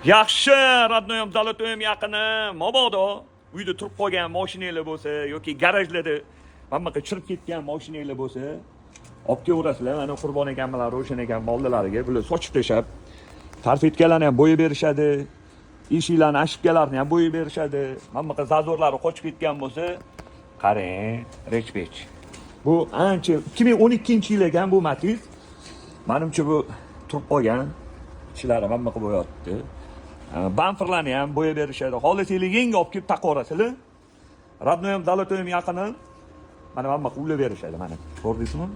Yaxshi, radnoyim, zalotoyim yaqini, mabodo uyda turib qolgan mashinanglar bo'lsa yoki garajlarda mammaqa chirib ketgan mashinanglar bo'lsa, olib kelaverasizlar. Mana Qurbon akam bilan Ro'shan akam oldilariga bular sochib tashab, tarfetkalarni ham bo'yab berishadi, eshiklarni ashibkalarni ham bo'yab berishadi. Mammaqa zazorlari qochib ketgan bo'lsa, qarang, rechpech. Bu ancha 2012-yil ekan bu Matiz. Menimcha bu turib qolgan. Ishlari mammaqa bo'yapti. Bamperlarni ham bo'yab berishadi. Xohlasanglar yangi olib kelib taqaverasizlar. Radnoyim, zalotoyim yaqini. Mana mammaqa ulab berishadi mana. Ko'rdingizmi?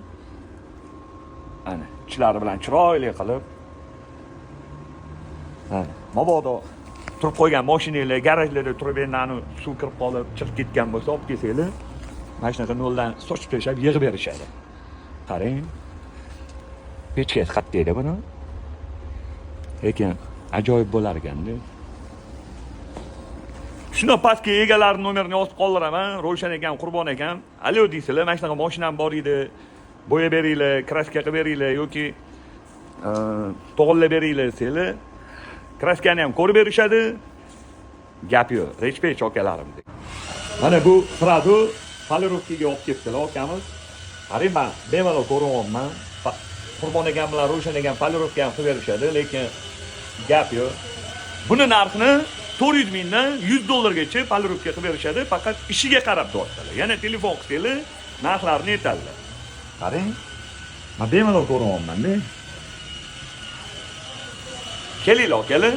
Mana ichlari bilan chiroyli qilib. Mana mabodo turib qo'ygan mashinanglar garajlarda turib endi suv kirib qolib, chiqib ketgan bo'lsa olib kelsanglar, mana shunaqa noldan sochib tashlab yig'ib berishadi. Qarang. Pechkasi qattiq edi buni. Lekin ajoyib bo'lar ekanda. Shuna pastga egalarining nomerini yozib qoldiraman. Ro'shan akam, Qurbon akam. Alo deysizlar, mana shunaqa mashinam bor edi. Bo'yab beringlar, kraska qilib beringlar yoki to'g'irlab beringlar desanglar, kraskani ham ko'rib berishadi. Gap yo'q. Rechpech akalarim. Mana bu siradu polirovkaga olib ketdilar akamiz. Qarang, men bemalol ko'ryapman. Qurbon akam bilan Ro'shan akam polirovka ham qilib berishadi, lekin gap yo'q. Buni narxini 400 mingdan $100 polirovka qilib berishadi, faqat ishiga qarab deyaptilar. Yana telefon qilsanglar, narxlarini aytadilar. Qarang. Men bemalol ko'ryapman-da. Kelinglar, akalar.